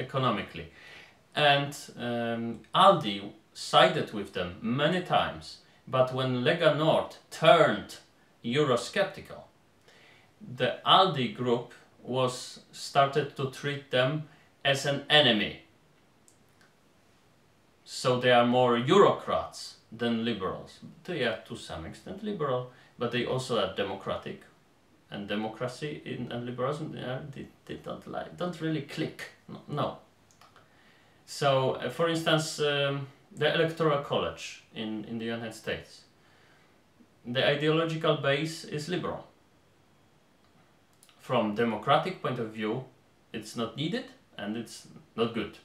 economically. And ALDI sided with them many times, but when Lega Nord turned Eurosceptical, the ALDI group started to treat them as an enemy. So they are more Eurocrats than liberals. They are to some extent liberal, but they also are democratic. And democracy and liberalism, they don't really click. No. So, for instance, the Electoral College in the United States, the ideological base is liberal. From democratic point of view, it's not needed and it's not good,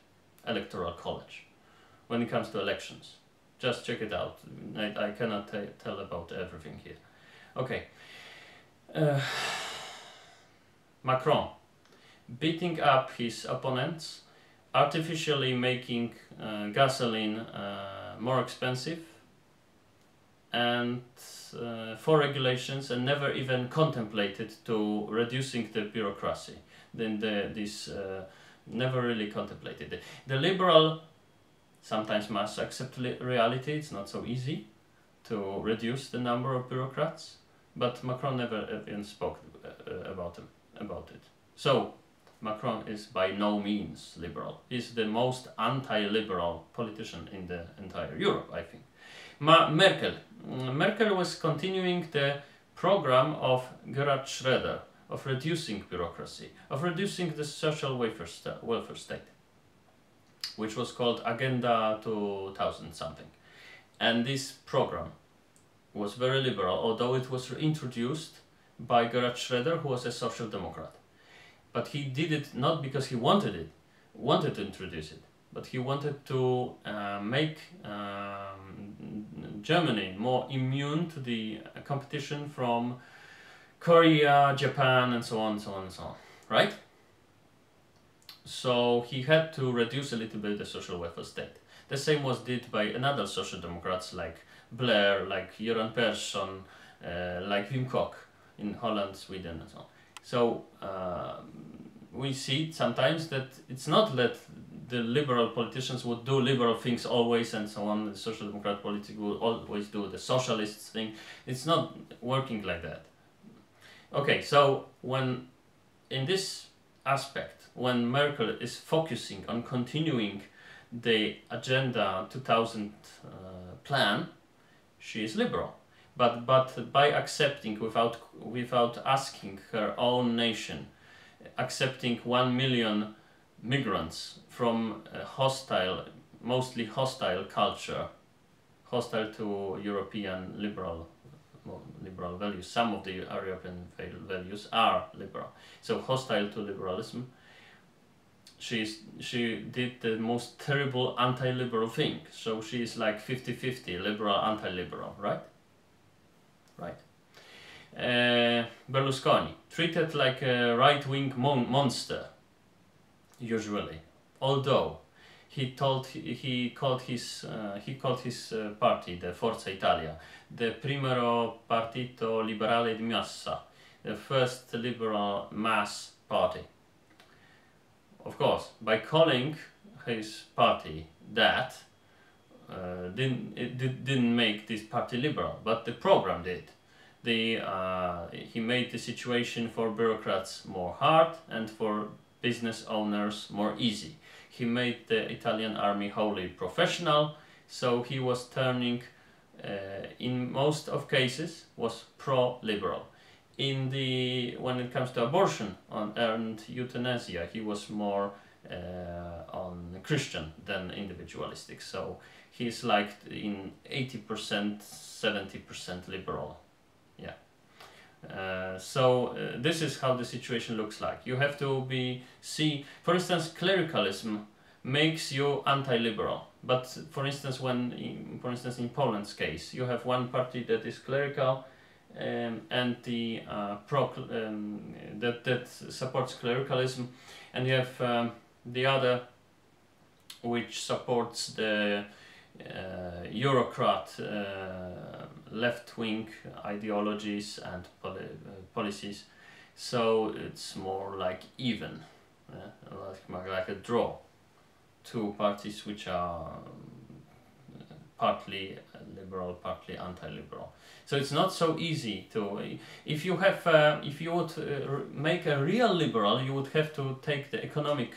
Electoral College, when it comes to elections. Just check it out. I cannot tell about everything here. Okay. Macron, beating up his opponents, artificially making gasoline more expensive, and for regulations, and never even contemplated to reducing the bureaucracy. Then this never really contemplated. The liberal sometimes must accept reality. It's not so easy to reduce the number of bureaucrats, but Macron never even spoke about it. So Macron is by no means liberal. He's the most anti-liberal politician in the entire Europe, I think. Merkel was continuing the program of Gerhard Schröder of reducing bureaucracy, of reducing the social welfare state, which was called Agenda 2000 something. And this program was very liberal, although it was introduced by Gerhard Schröder, who was a social democrat. But he did it not because he wanted to introduce it, but he wanted to make Germany more immune to the competition from Korea, Japan, and so on, and so on, and so on, right? So he had to reduce a little bit the social welfare state. The same was did by another social democrats like Blair, like Göran Persson, like Wim Kok in Holland, Sweden, and so on. So we see sometimes that it's not that the liberal politicians would do liberal things always and so on. The social democrat politics will always do the socialist thing. It's not working like that. Okay, so when in this aspect, when Merkel is focusing on continuing the Agenda 2000 plan, she is liberal. But by accepting, without asking her own nation, accepting 1 million migrants from a hostile, mostly hostile culture, hostile to European liberal values. Some of the European values are liberal. So hostile to liberalism, she did the most terrible anti-liberal thing. So she is like 50-50, liberal, anti-liberal, right? Right. Berlusconi, treated like a right-wing monster, usually. Although he called his party, the Forza Italia, the Primero Partito Liberale di Massa, the first liberal mass party. Of course, by calling his party that, didn't make this party liberal, but the program did. He made the situation for bureaucrats more hard and for business owners more easy. He made the Italian army wholly professional, so he was turning, in most of cases, was pro-liberal. When it comes to abortion and euthanasia, he was more on Christian than individualistic. So he's like in 80%, 70% liberal. Yeah. This is how the situation looks like. You have to see, for instance, clericalism makes you anti-liberal. But for instance, in Poland's case, you have one party that is clerical, and the that supports clericalism, and you have the other which supports the Eurocrat left-wing ideologies and policies. So it's more like even, like a draw. two parties which are partly liberal, partly anti-liberal. So it's not so easy to. If you have, if you would make a real liberal, you would have to take the economic